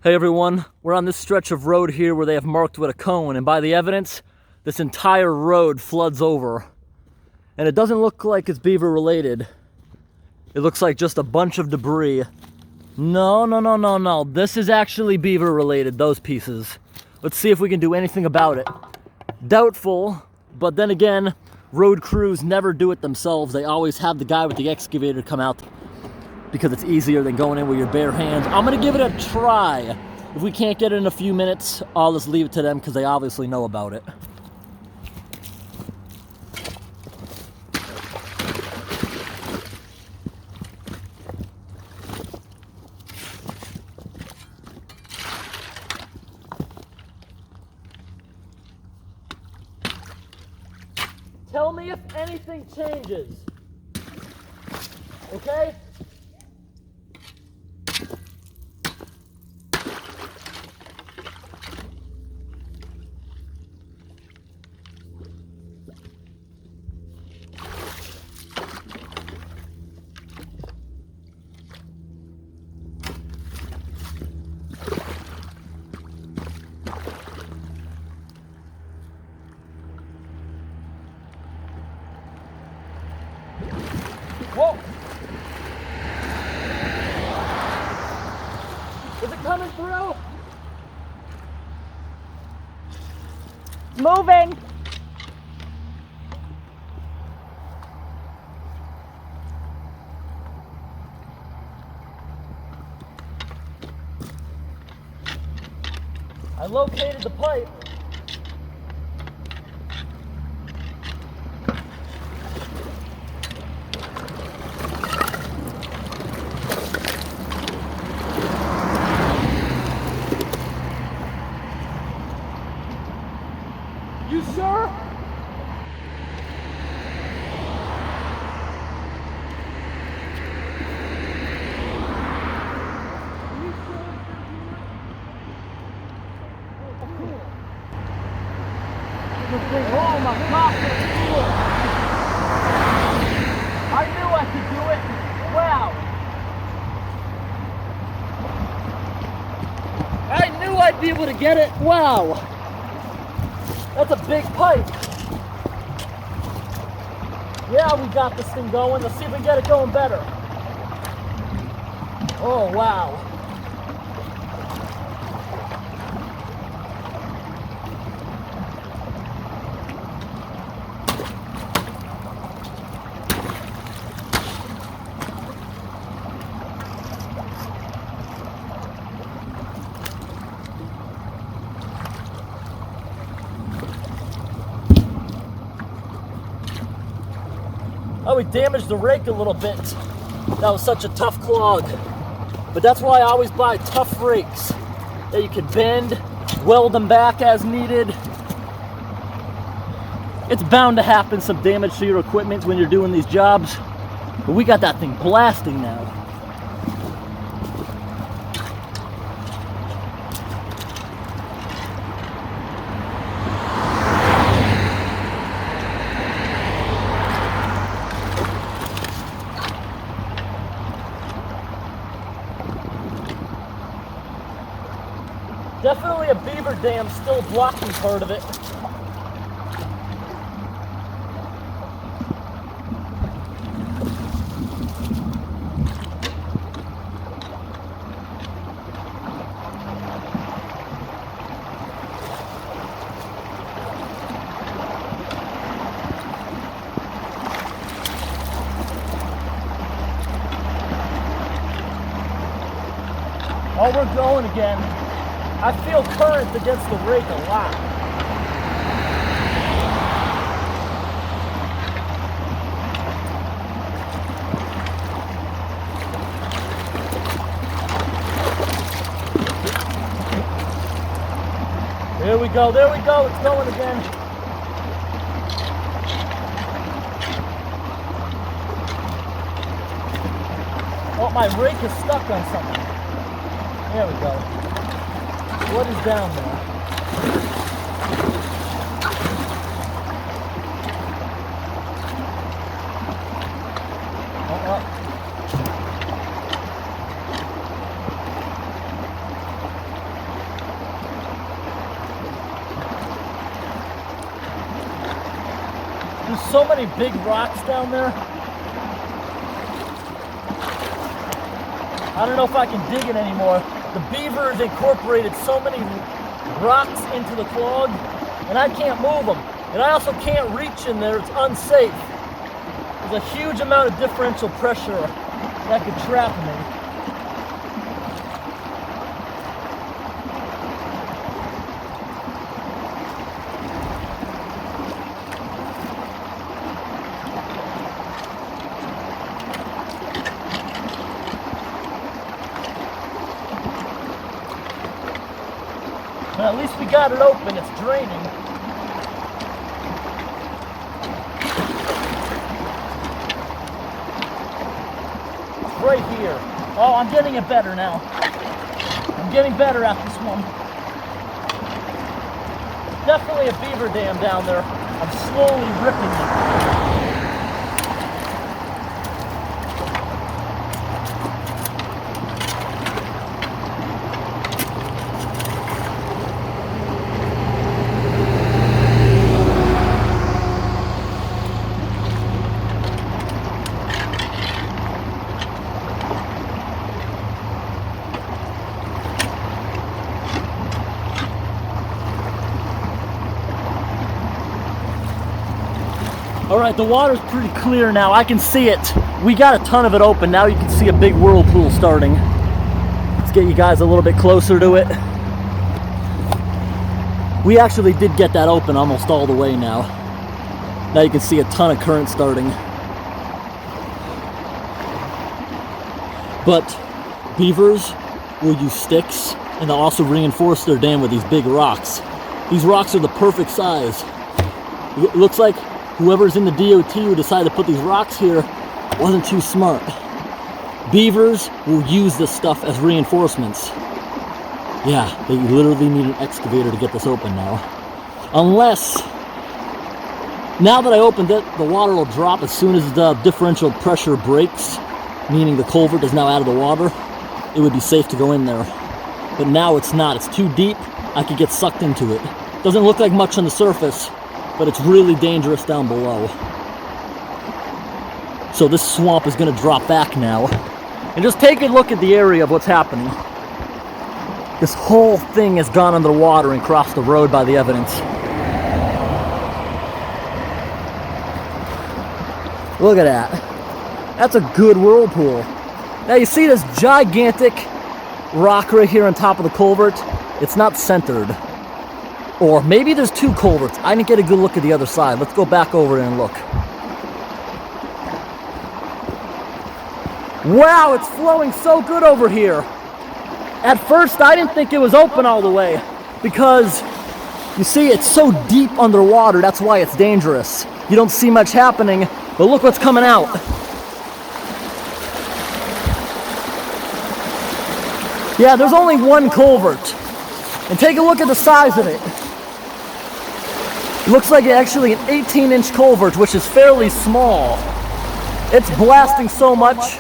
Hey everyone, we're on this stretch of road here where they have marked with a cone, and by the evidence, this entire road floods over. And it doesn't look like it's beaver related. It looks like just a bunch of debris. No. This is actually beaver related, those pieces. Let's see if we can do anything about it. Doubtful, but then again, road crews never do it themselves. They always have the guy with the excavator come out because it's easier than going in with your bare hands. I'm gonna give it a try. If we can't get it in a few minutes, I'll just leave it to them because they obviously know about it. Tell me if anything changes. Okay? Whoa! Is it coming through? Moving. I located the pipe. You sure? Oh my God. I knew I could do it. Wow. I knew I'd be able to get it. Wow. That's a big pipe. Yeah, we got this thing going. Let's see if we can get it going better. Oh, wow. Oh, we damaged the rake a little bit. That was such a tough clog. But that's why I always buy tough rakes that you can bend, weld them back as needed. It's bound to happen some damage to your equipment when you're doing these jobs. But we got that thing blasting now. Definitely a beaver dam still blocking part of it. Oh, we're going again. I feel current against the rake a lot. There we go, it's going again. Oh, my rake is stuck on something. There we go. What is down there? There's so many big rocks down there. I don't know if I can dig it anymore. The beavers incorporated so many rocks into the clog, and I can't move them. And I also can't reach in there, it's unsafe. There's a huge amount of differential pressure that could trap me. But at least we got it open, it's draining. It's right here. Oh, I'm getting it better now. I'm getting better at this one. Definitely a beaver dam down there. I'm slowly ripping it. All right, the water's pretty clear now. I can see it. We got a ton of it open. Now you can see a big whirlpool starting. Let's get you guys a little bit closer to it. We actually did get that open almost all the way now. Now you can see a ton of current starting. But beavers will use sticks, and they'll also reinforce their dam with these big rocks. These rocks are the perfect size. It looks like whoever's in the DOT who decided to put these rocks here wasn't too smart. Beavers will use this stuff as reinforcements. Yeah, they literally need an excavator to get this open now. Unless, now that I opened it, the water will drop as soon as the differential pressure breaks, meaning the culvert is now out of the water. It would be safe to go in there. But now it's not, it's too deep. I could get sucked into it. Doesn't look like much on the surface, but it's really dangerous down below. So this swamp is gonna drop back now. And just take a look at the area of what's happening. This whole thing has gone under the water and crossed the road by the evidence. Look at that. That's a good whirlpool. Now you see this gigantic rock right here on top of the culvert? It's not centered. Or maybe there's two culverts. I didn't get a good look at the other side. Let's go back over and look. Wow, it's flowing so good over here. At first, I didn't think it was open all the way because you see it's so deep underwater. That's why it's dangerous. You don't see much happening, but look what's coming out. Yeah, there's only one culvert. And take a look at the size of it. It looks like actually an 18-inch culvert, which is fairly small. It's blasting so much.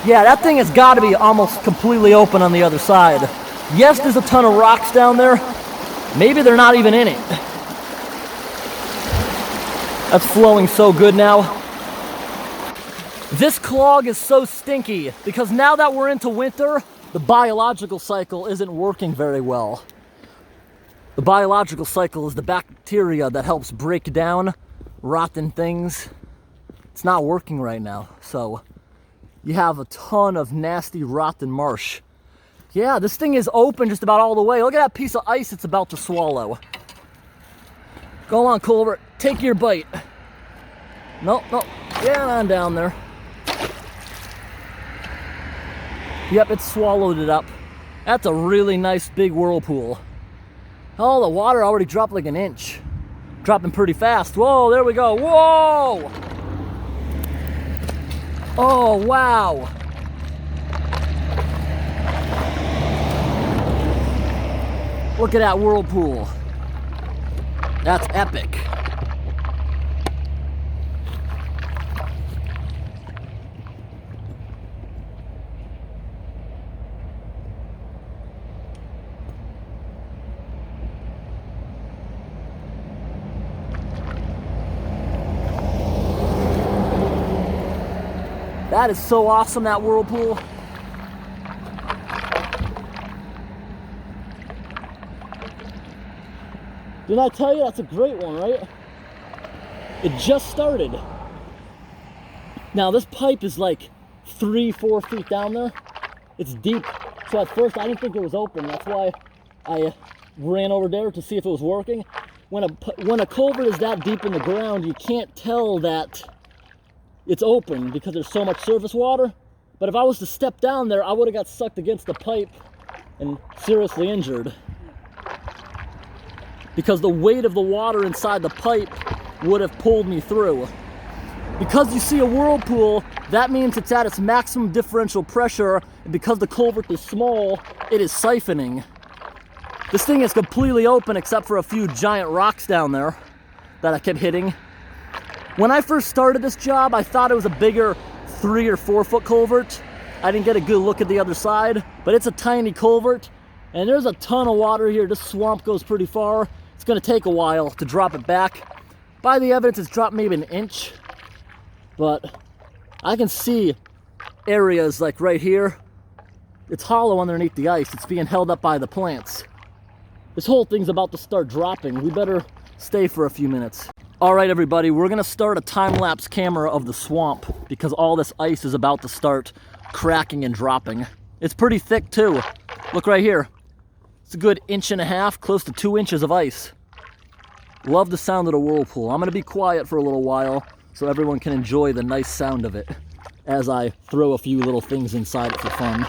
Yeah, that thing has got to be almost completely open on the other side. Yes, there's a ton of rocks down there. Maybe they're not even in it. That's flowing so good now. This clog is so stinky because now that we're into winter, the biological cycle isn't working very well. The biological cycle is the bacteria that helps break down rotten things. It's not working right now, so you have a ton of nasty rotten marsh. Yeah, this thing is open just about all the way. Look at that piece of ice it's about to swallow. Go on, culvert, take your bite. Nope, get on down there. Yep, it swallowed it up. That's a really nice big whirlpool. Oh, the water already dropped like an inch. Dropping pretty fast. Whoa, there we go. Whoa! Oh, wow. Look at that whirlpool. That's epic. That is so awesome, that Whirlpool. Didn't I tell you that's a great one, right? It just started. Now this pipe is like 3-4 feet down there. It's deep. So at first I didn't think it was open. That's why I ran over there to see if it was working. When a culvert is that deep in the ground, you can't tell that it's open because there's so much surface water. But if I was to step down there, I would have got sucked against the pipe and seriously injured. Because the weight of the water inside the pipe would have pulled me through. Because you see a whirlpool, that means it's at its maximum differential pressure, and because the culvert is small, it is siphoning. This thing is completely open except for a few giant rocks down there that I kept hitting. When I first started this job, I thought it was a bigger 3 or 4 foot culvert. I didn't get a good look at the other side, but it's a tiny culvert, and there's a ton of water here. This swamp goes pretty far. It's gonna take a while to drop it back. By the evidence, it's dropped maybe an inch, but I can see areas like right here. It's hollow underneath the ice. It's being held up by the plants. This whole thing's about to start dropping. We better stay for a few minutes. All right, everybody, we're gonna start a time-lapse camera of the swamp because all this ice is about to start cracking and dropping. It's pretty thick too. Look right here. It's a good 1.5 inches, close to 2 inches of ice. Love the sound of the whirlpool. I'm gonna be quiet for a little while so everyone can enjoy the nice sound of it as I throw a few little things inside it for fun.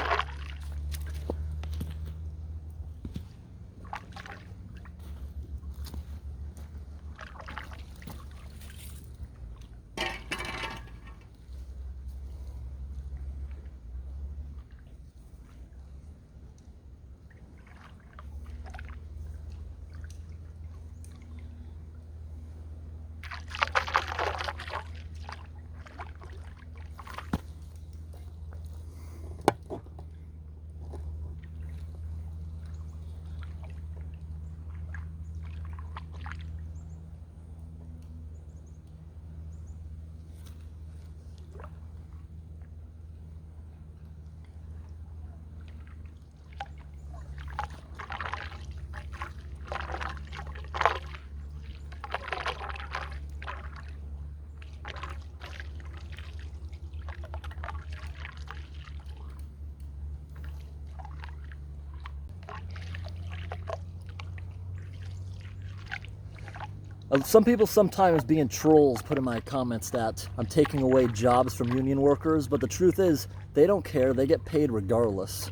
Some people sometimes being trolls put in my comments that I'm taking away jobs from union workers, but the truth is they don't care. They get paid regardless.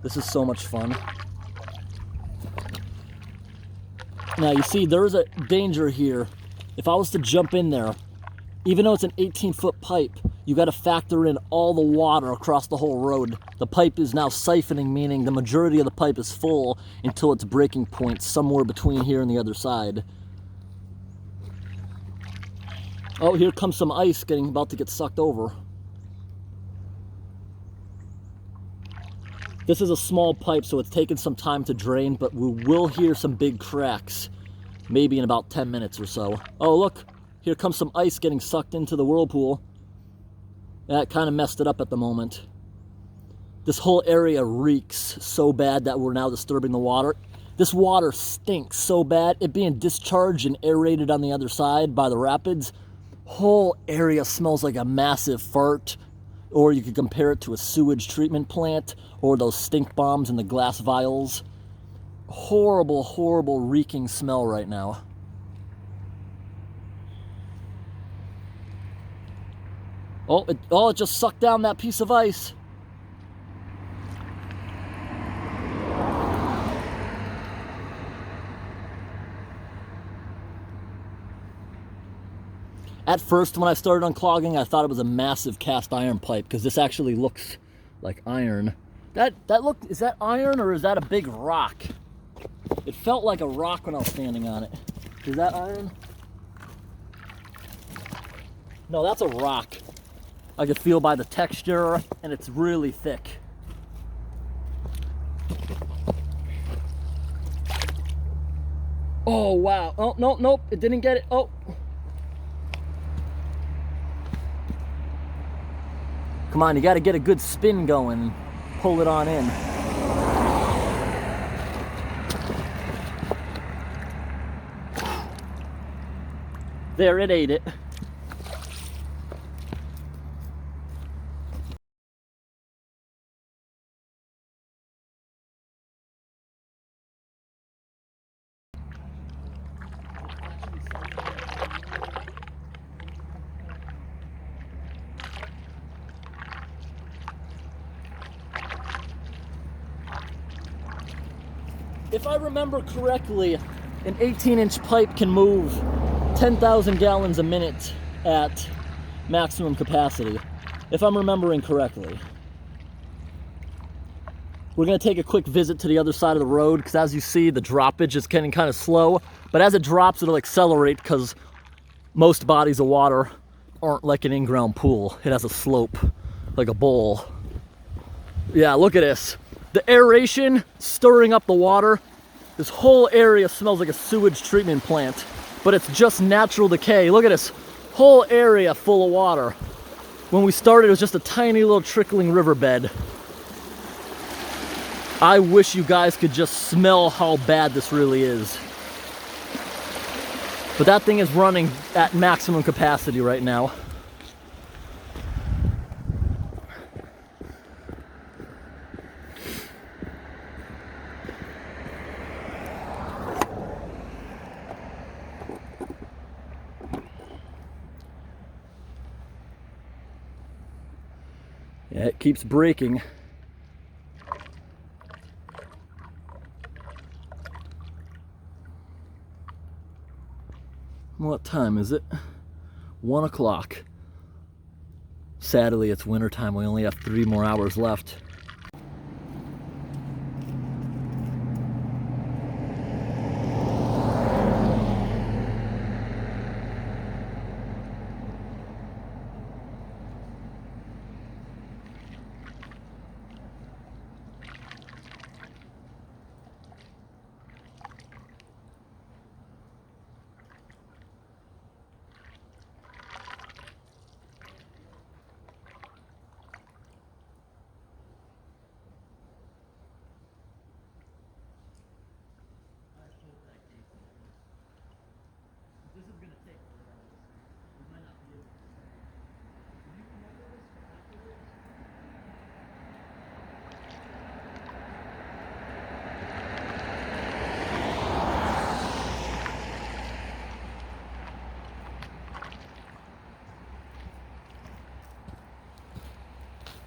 This is so much fun. Now you see there is a danger here. If I was to jump in there, even though it's an 18-foot pipe, you got to factor in all the water across the whole road. The pipe is now siphoning, meaning the majority of the pipe is full until its breaking point somewhere between here and the other side. Oh, here comes some ice about to get sucked over. This is a small pipe, so it's taken some time to drain, but we will hear some big cracks, maybe in about 10 minutes or so. Oh, look, here comes some ice getting sucked into the whirlpool. That kind of messed it up at the moment. This whole area reeks so bad that we're now disturbing the water. This water stinks so bad. It being discharged and aerated on the other side by the rapids. Whole area smells like a massive fart. Or you could compare it to a sewage treatment plant or those stink bombs in the glass vials. Horrible, horrible reeking smell right now. Oh, it just sucked down that piece of ice. At first, when I started unclogging, I thought it was a massive cast iron pipe because this actually looks like iron. Is that iron or is that a big rock? It felt like a rock when I was standing on it. Is that iron? No, that's a rock. I could feel by the texture, and it's really thick. Oh, wow. Oh, no, nope, it didn't get it. Oh. Come on, you got to get a good spin going and pull it on in. There, it ate it. If I remember correctly, an 18-inch pipe can move 10,000 gallons a minute at maximum capacity, if I'm remembering correctly. We're gonna take a quick visit to the other side of the road, because as you see, the droppage is getting kind of slow, but as it drops, it'll accelerate, because most bodies of water aren't like an in-ground pool. It has a slope, like a bowl. Yeah, look at this. The aeration stirring up the water. This whole area smells like a sewage treatment plant, but it's just natural decay. Look at this whole area full of water. When we started, it was just a tiny little trickling riverbed. I wish you guys could just smell how bad this really is. But that thing is running at maximum capacity right now. Yeah, it keeps breaking. What time is it? 1 o'clock. Sadly, it's winter time. We only have 3 more hours left.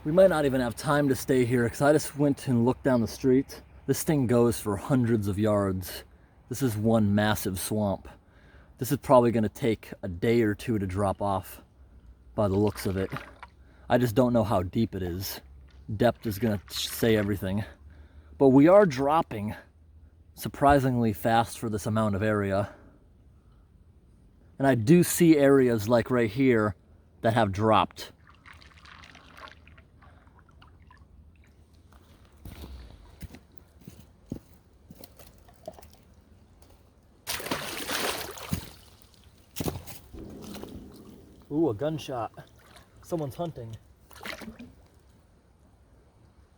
We might not even have time to stay here, because I just went and looked down the street. This thing goes for hundreds of yards. This is one massive swamp. This is probably going to take a day or two to drop off by the looks of it. I just don't know how deep it is. Depth is going to say everything. But we are dropping surprisingly fast for this amount of area. And I do see areas like right here that have dropped. Ooh, a gunshot. Someone's hunting.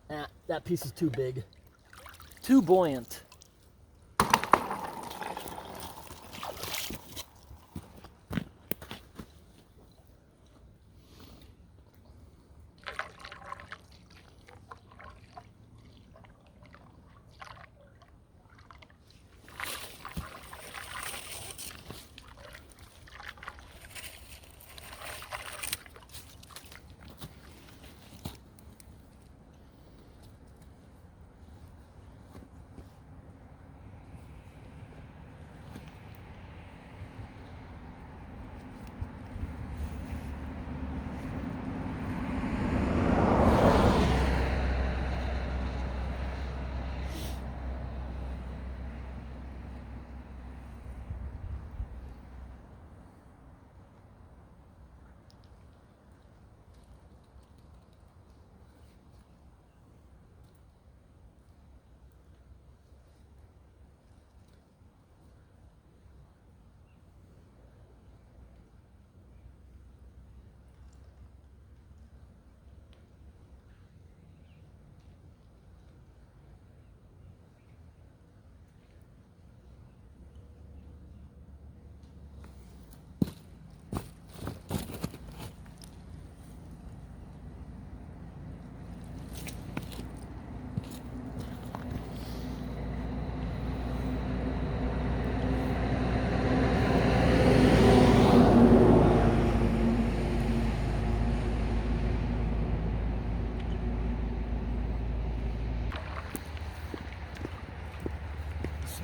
Ah, that piece is too big. Too buoyant.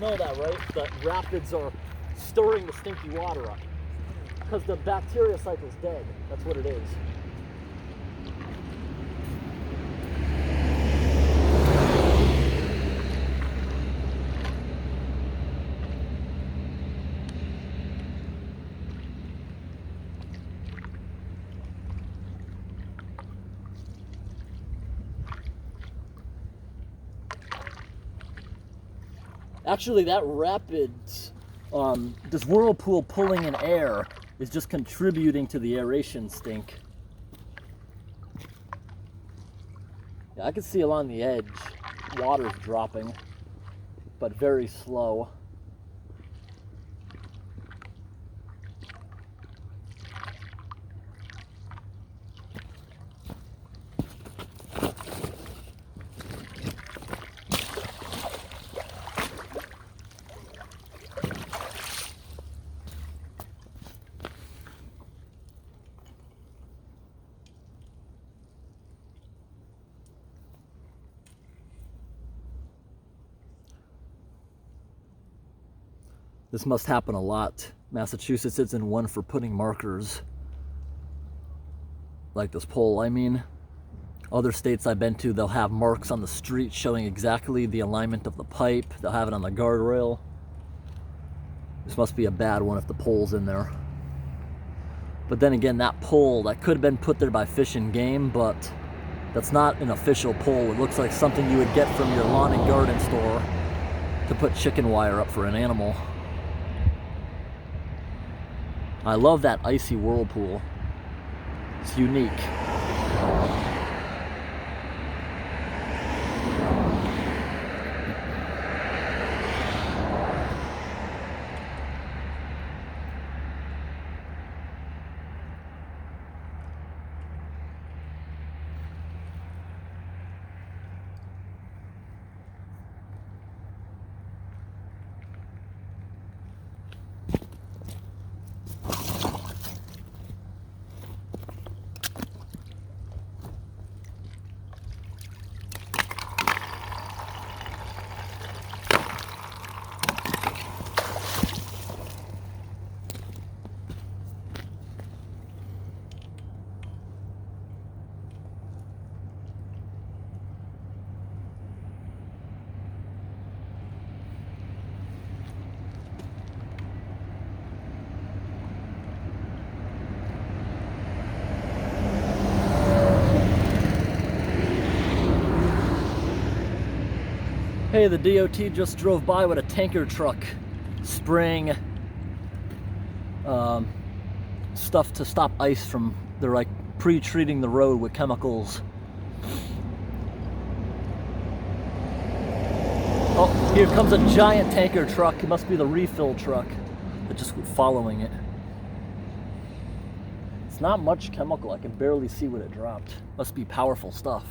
smell that, right? The rapids are stirring the stinky water up. Because the bacteria cycle's dead. That's what it is. Actually, that rapids, this whirlpool pulling in air is just contributing to the aeration stink. Yeah, I can see along the edge, water's dropping, but very slow. This must happen a lot. Massachusetts isn't one for putting markers like this pole. I mean, other states I've been to, they'll have marks on the street showing exactly the alignment of the pipe. They'll have it on the guardrail. This must be a bad one if the pole's in there. But then again, that pole, that could have been put there by Fish and Game, but that's not an official pole. It looks like something you would get from your lawn and garden store to put chicken wire up for an animal. I love that icy whirlpool. It's unique. Hey, the DOT just drove by with a tanker truck spraying stuff to stop ice from, they're like pre-treating the road with chemicals. Oh, here comes a giant tanker truck. It must be the refill truck. They're just following it. It's not much chemical. I can barely see what it dropped. Must be powerful stuff.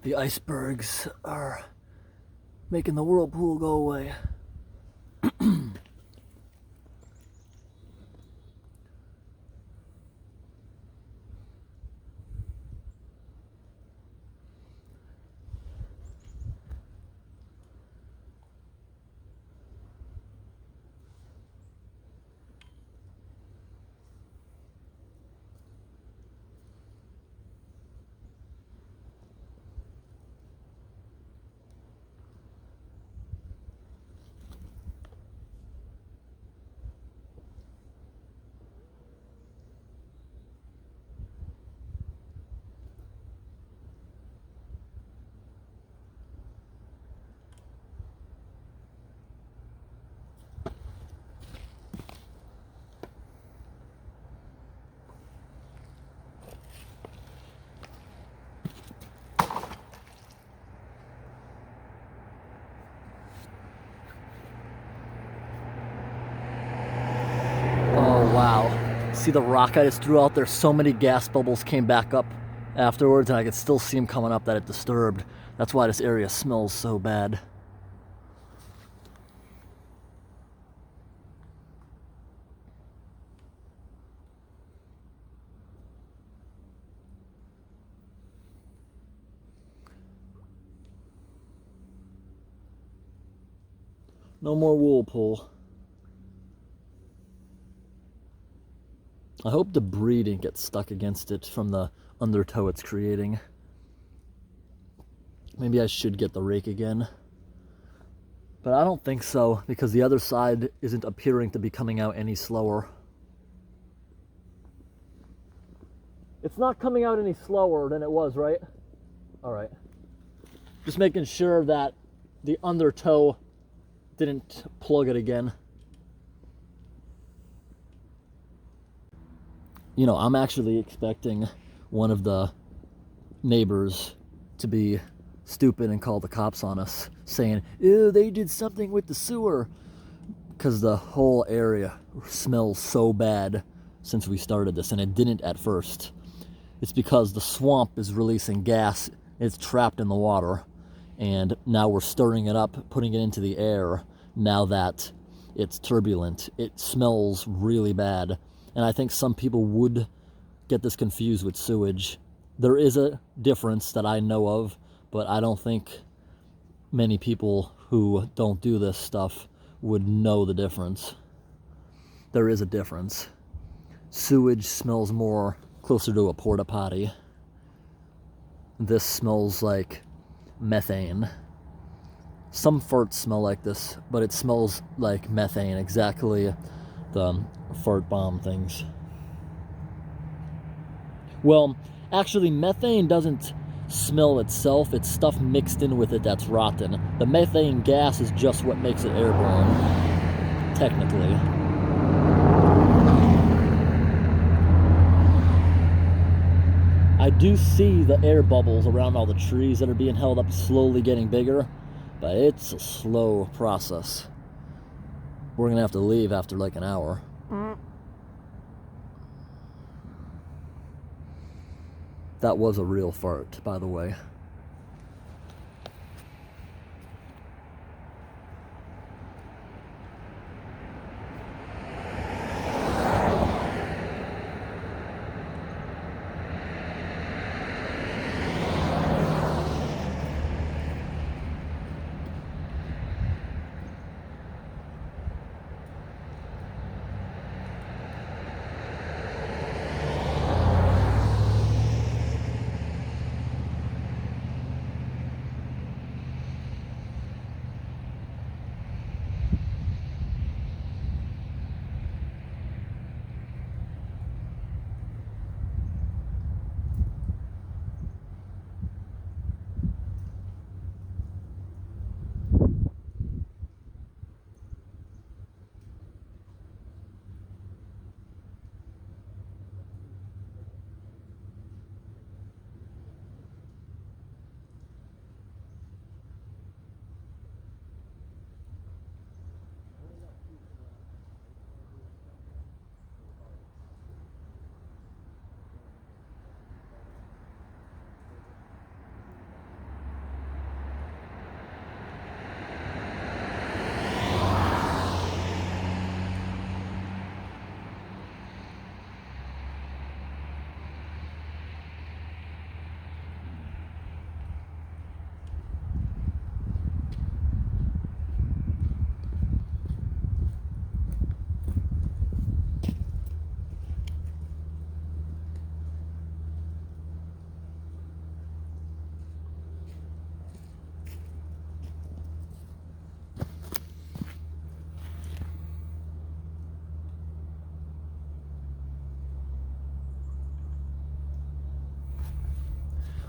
The icebergs are making the whirlpool go away. Wow. See the rock I just threw out there? So many gas bubbles came back up afterwards, and I could still see them coming up that it disturbed. That's why this area smells so bad. No more Whirlpool. I hope debris didn't get stuck against it from the undertow it's creating. Maybe I should get the rake again. But I don't think so, because the other side isn't appearing to be coming out any slower. It's not coming out any slower than it was, right? All right. Just making sure that the undertow didn't plug it again. You know, I'm actually expecting one of the neighbors to be stupid and call the cops on us, saying, ew, they did something with the sewer. Because the whole area smells so bad since we started this, and it didn't at first. It's because the swamp is releasing gas, it's trapped in the water, and now we're stirring it up, putting it into the air. Now that it's turbulent, it smells really bad. And I think some people would get this confused with sewage. There is a difference that I know of, but I don't think many people who don't do this stuff would know the difference. There is a difference. Sewage smells more closer to a porta potty. This smells like methane. Some farts smell like this, but it smells like methane, exactly the fart bomb things. Well, actually, methane doesn't smell itself. It's stuff mixed in with it that's rotten. The methane gas is just what makes it airborne, technically. I do see the air bubbles around all the trees that are being held up slowly getting bigger, but it's a slow process. We're gonna have to leave after like an hour. That was a real fart, by the way.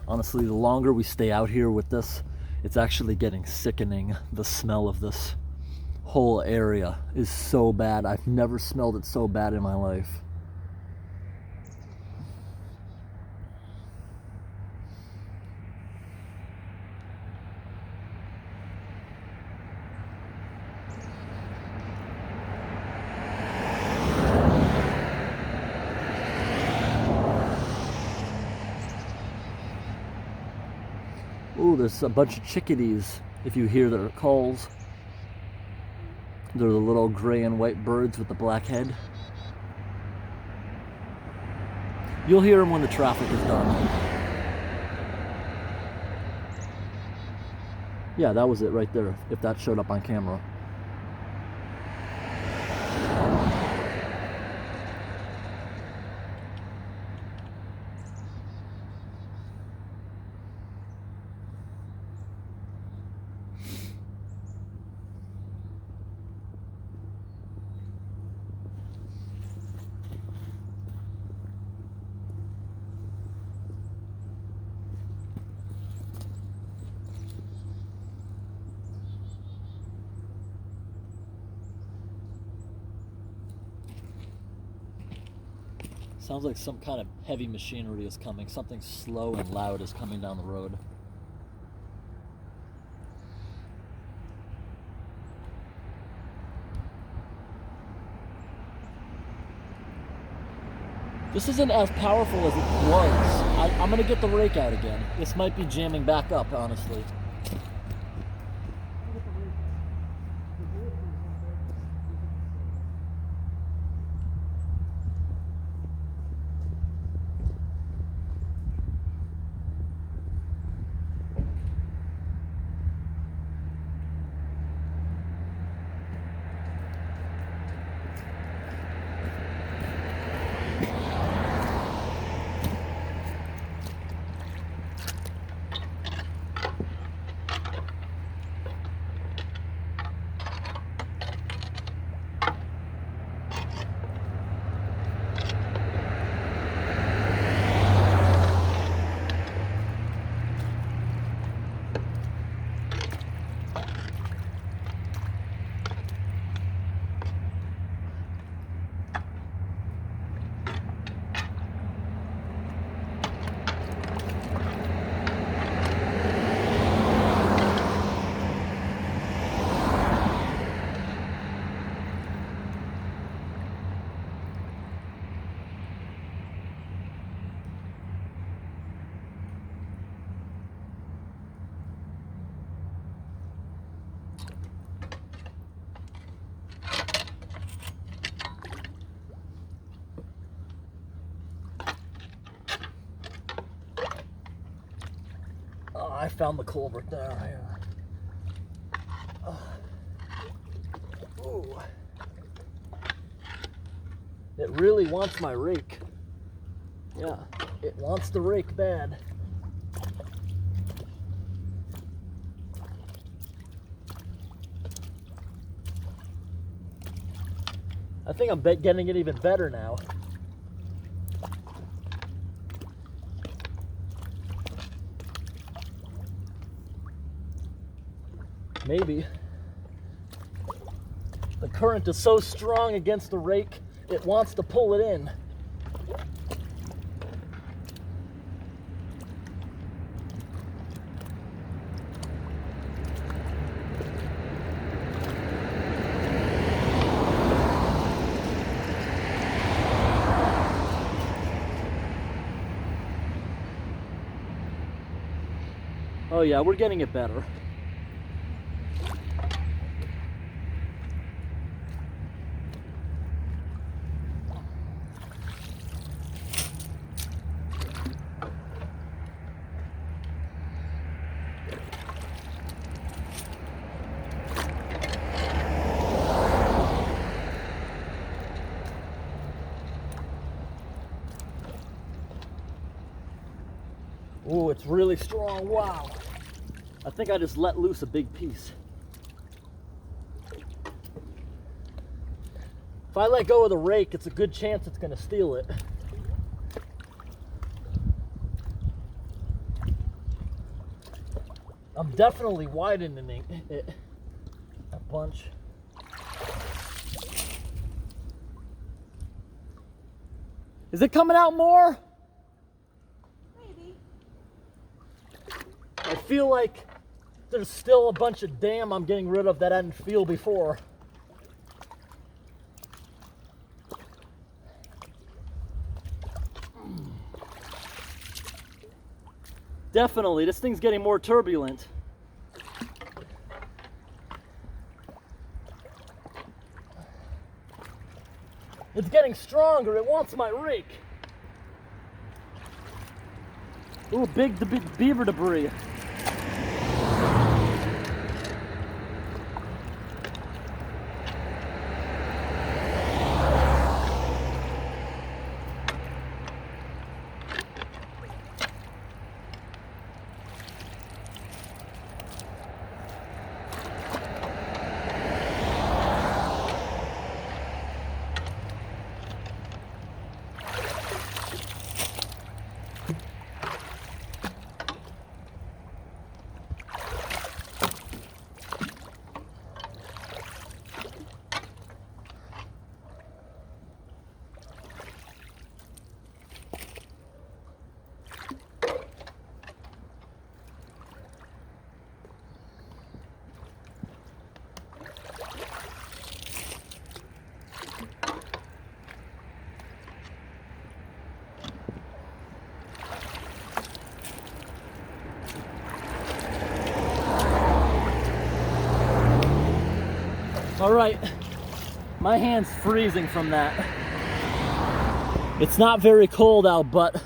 Honestly, the longer we stay out here with this, it's actually getting sickening. The smell of this whole area is so bad. I've never smelled it so bad in my life. Ooh, there's a bunch of chickadees, if you hear their calls. They're the little gray and white birds with the black head. You'll hear them when the traffic is done. Yeah, that was it right there, if that showed up on camera. Sounds like some kind of heavy machinery is coming. Something slow and loud is coming down the road. This isn't as powerful as it was. I'm gonna get the rake out again. This might be jamming back up, honestly. I found the culvert there. Ooh. It really wants my rake. Yeah, it wants the rake bad. I think I'm getting it even better now. Maybe. The current is so strong against the rake, it wants to pull it in. Oh yeah, we're getting it better. Ooh, it's really strong. Wow. I think I just let loose a big piece. If I let go of the rake, it's a good chance it's going to steal it. I'm definitely widening it a bunch. Is it coming out more? Maybe. I feel like there's still a bunch of dam I'm getting rid of that I didn't feel before. Definitely, this thing's getting more turbulent. It's getting stronger, it wants my rake. Ooh, big beaver debris. All right, my hand's freezing from that. It's not very cold out, but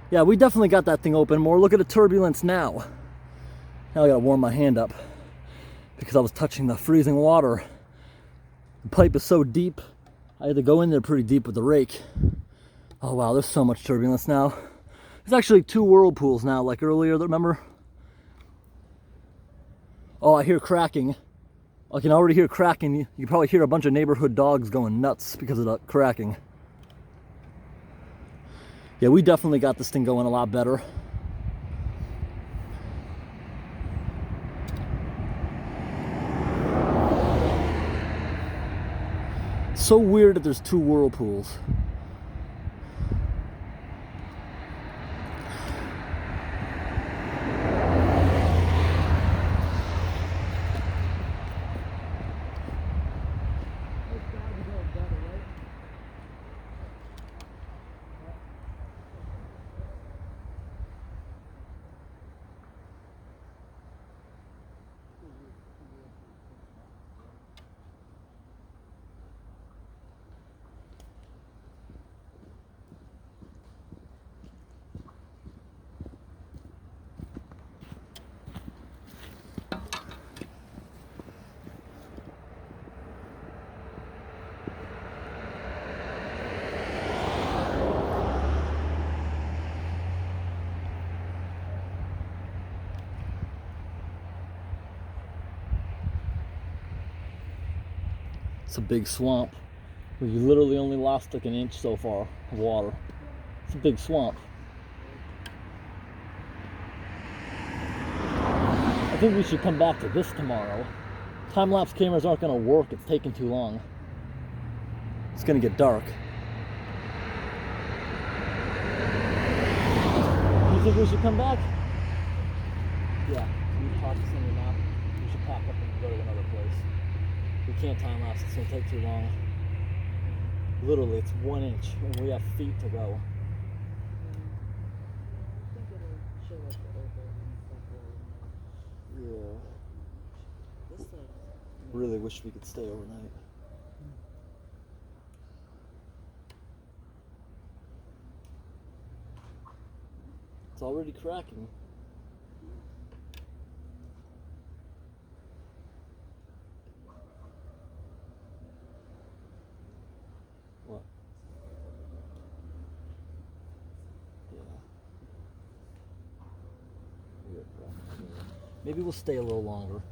yeah, we definitely got that thing open more. Look at the turbulence now. Now I gotta warm my hand up because I was touching the freezing water. The pipe is so deep, I had to go in there pretty deep with the rake. Oh wow, there's so much turbulence now. There's actually 2 whirlpools now, like earlier, remember? Oh, I hear cracking. I can already hear cracking. You can probably hear a bunch of neighborhood dogs going nuts because of the cracking. Yeah, we definitely got this thing going a lot better. So weird that there's 2 whirlpools. It's a big swamp. We literally only lost like an inch so far of water. It's a big swamp. I think we should come back to this tomorrow. Time-lapse cameras aren't going to work. It's taking too long. It's going to get dark. You think we should come back? Yeah. You talk to somebody now. We should pack up and go to another place. We can't time-lapse. It's going to take too long. Literally, it's 1 inch, and we have feet to go. Yeah. Really wish we could stay overnight. It's already cracking. What? Yeah. Weird cracking. Maybe we'll stay a little longer.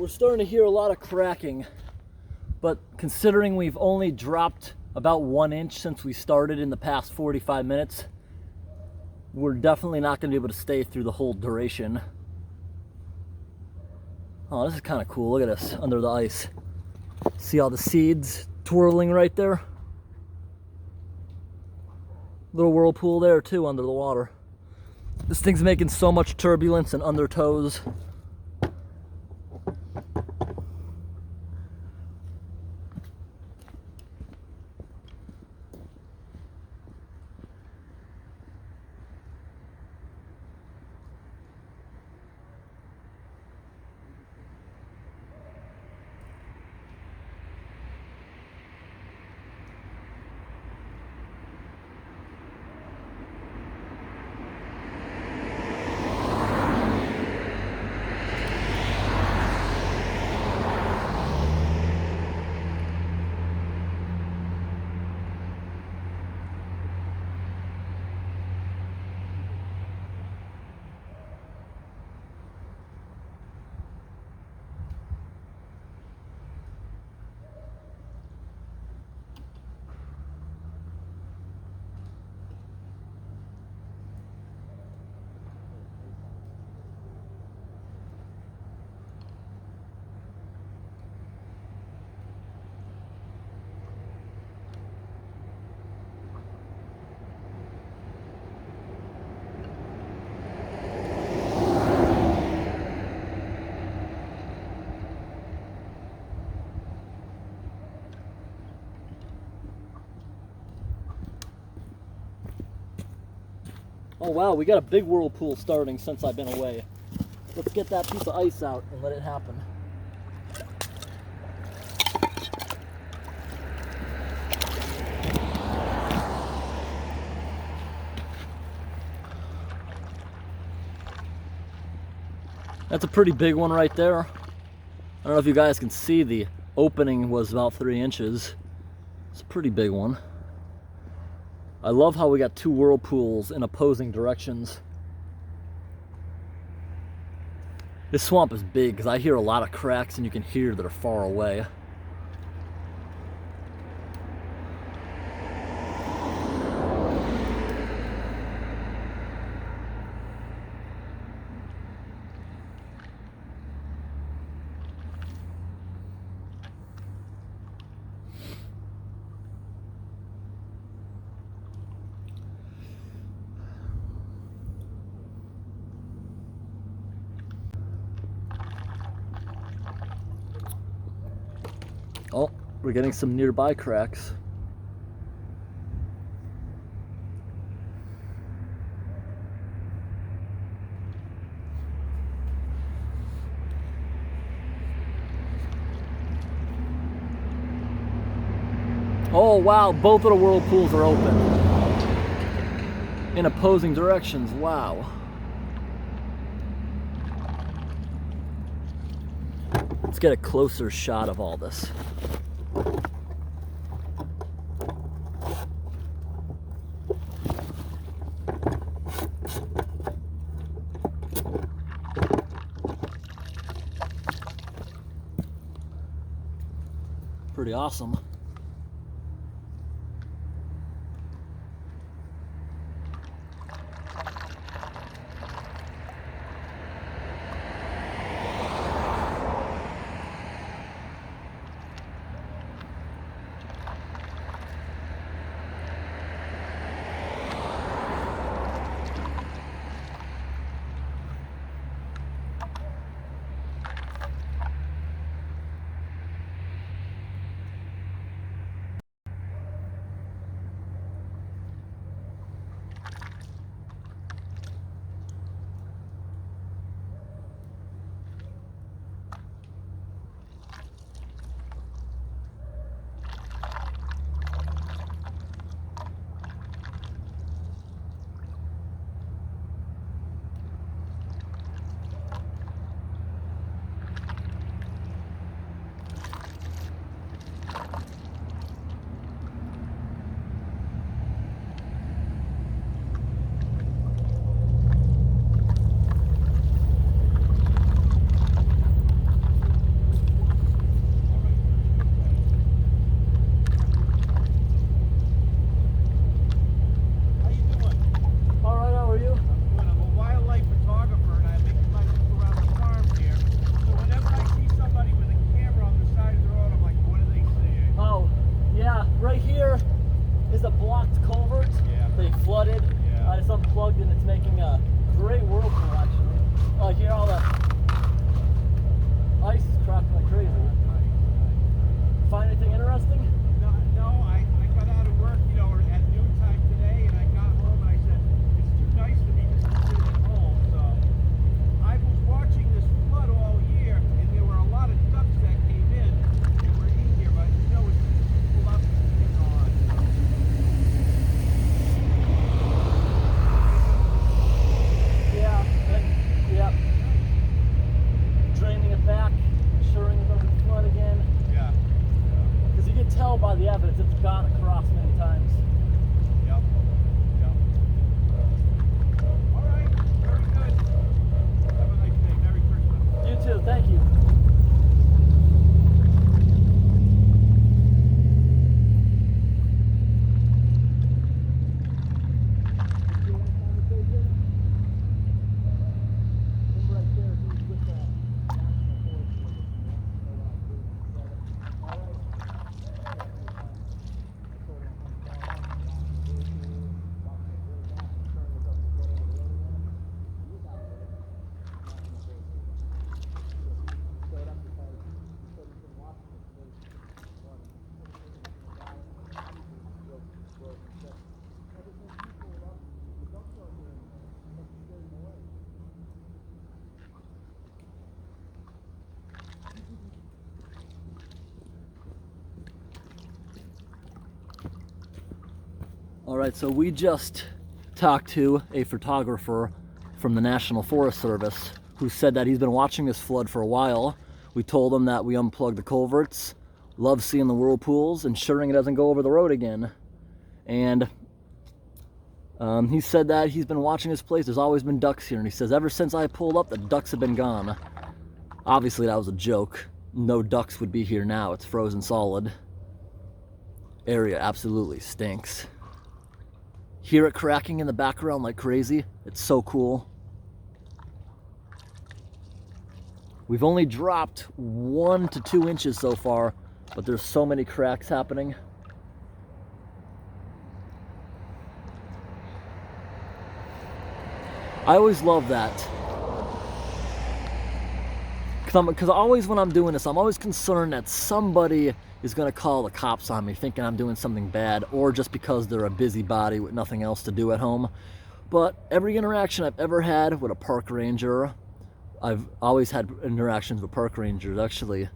we're starting to hear a lot of cracking, but considering we've only dropped about 1 inch since we started in the past 45 minutes, we're definitely not going to be able to stay through the whole duration. Oh, this is kind of cool. Look at this under the ice. See all the seeds twirling right there? Little whirlpool there too under the water. This thing's making so much turbulence and undertows. Oh wow, we got a big whirlpool starting since I've been away. Let's get that piece of ice out and let it happen. That's a pretty big one right there. I don't know if you guys can see, the opening was about 3 inches. It's a pretty big one. I love how we got 2 whirlpools in opposing directions. This swamp is big because I hear a lot of cracks and you can hear that are far away. Oh, we're getting some nearby cracks. Oh wow, both of the whirlpools are open in opposing directions. Wow. Let's get a closer shot of all this. Pretty awesome. is a blocked culvert. Yeah. They flooded. Yeah. It's unplugged and it's making a great whirlpool actually. Here all the ice is cracking like crazy. Find anything interesting? No, I got out of work, at noontime today, and I got home and I said, it's too nice to be just sitting at home. So I was watching this flood all year, and there were a lot of ducks that came in and were in here, but it's pulled up and gone. Yeah. Draining it back, ensuring it doesn't flood again. Yeah. Because you can tell by the evidence it's gone across many times. Yep. All right. Very good. Have a nice day. Merry Christmas. You too, thank you. All right, so we just talked to a photographer from the National Forest Service who said that he's been watching this flood for a while. We told him that we unplugged the culverts, love seeing the whirlpools, ensuring it doesn't go over the road again. And he said that he's been watching this place. There's always been ducks here, and he says ever since I pulled up, the ducks have been gone. Obviously, that was a joke. No ducks would be here now. It's frozen solid. Area absolutely stinks. Hear it cracking in the background like crazy. It's so cool. We've only dropped 1 to 2 inches so far, but there's so many cracks happening. I always love that. Because always when I'm doing this, I'm always concerned that somebody is going to call the cops on me thinking I'm doing something bad, or just because they're a busybody with nothing else to do at home. But every interaction I've ever had with a park ranger, I've always had interactions with park rangers, actually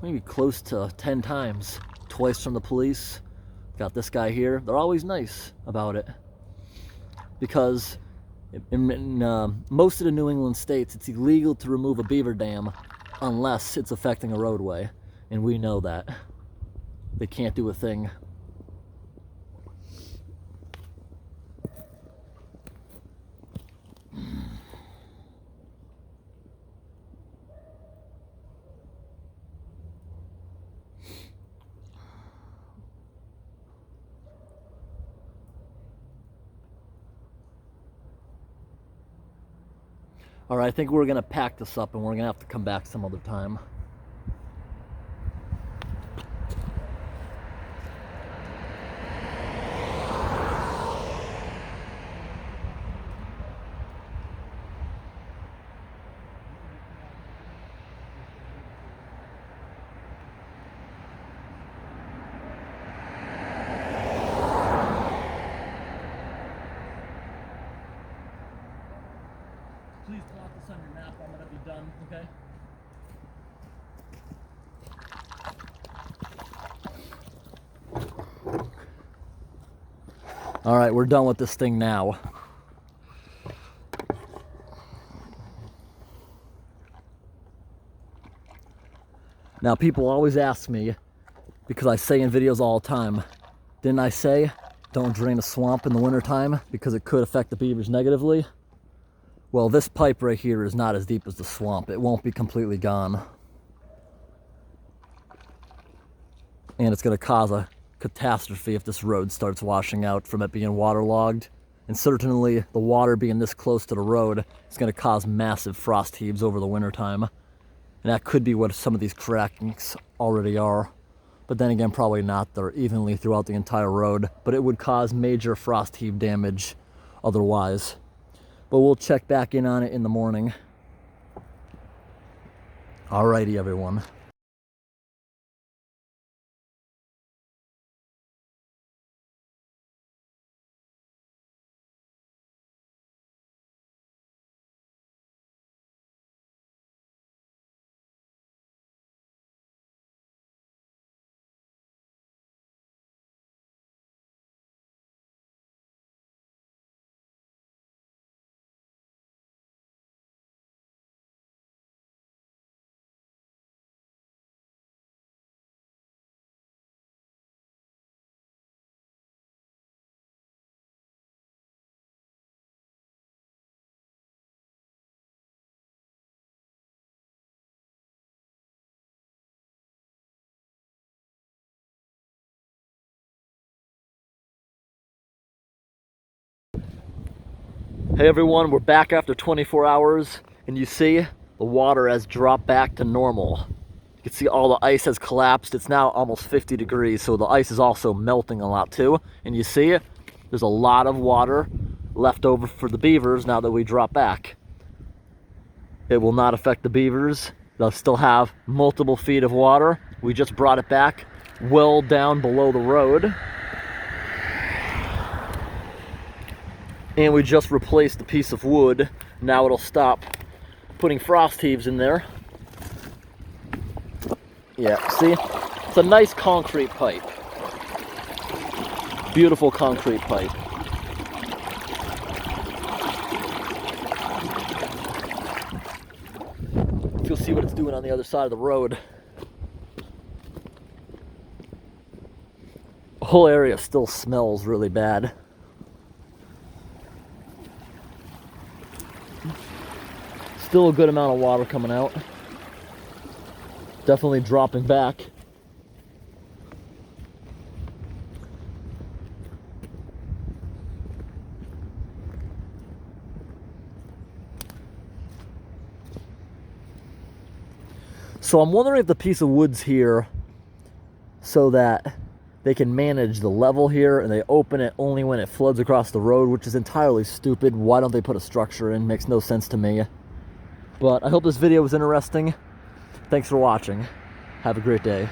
maybe close to 10 times. Twice from the police. Got this guy here. They're always nice about it. Because in most of the New England states, it's illegal to remove a beaver dam unless it's affecting a roadway. And we know that. They can't do a thing. All right, I think we're gonna pack this up and we're gonna have to come back some other time. Please plot this on your map. I'm gonna be done, okay? All right, we're done with this thing now. Now, people always ask me, because I say in videos all the time, didn't I say don't drain a swamp in the wintertime because it could affect the beavers negatively? Well, this pipe right here is not as deep as the swamp. It won't be completely gone. And it's going to cause a catastrophe if this road starts washing out from it being waterlogged. And certainly the water being this close to the road is going to cause massive frost heaves over the wintertime. And that could be what some of these crackings already are. But then again, probably not. They're evenly throughout the entire road, but it would cause major frost heave damage otherwise. But we'll check back in on it in the morning. Alrighty, everyone. Hey everyone, we're back after 24 hours, and you see the water has dropped back to normal. You can see all the ice has collapsed. It's now almost 50 degrees, so the ice is also melting a lot too. And you see there's a lot of water left over for the beavers now that we drop back. It will not affect the beavers. They'll still have multiple feet of water. We just brought it back well down below the road. And we just replaced a piece of wood. Now it'll stop putting frost heaves in there. Yeah, see? It's a nice concrete pipe. Beautiful concrete pipe. You'll see what it's doing on the other side of the road. The whole area still smells really bad. Still a good amount of water coming out. Definitely dropping back. So I'm wondering if the piece of wood's here so that they can manage the level here and they open it only when it floods across the road, which is entirely stupid. Why don't they put a structure in? Makes no sense to me. But I hope this video was interesting. Thanks for watching. Have a great day.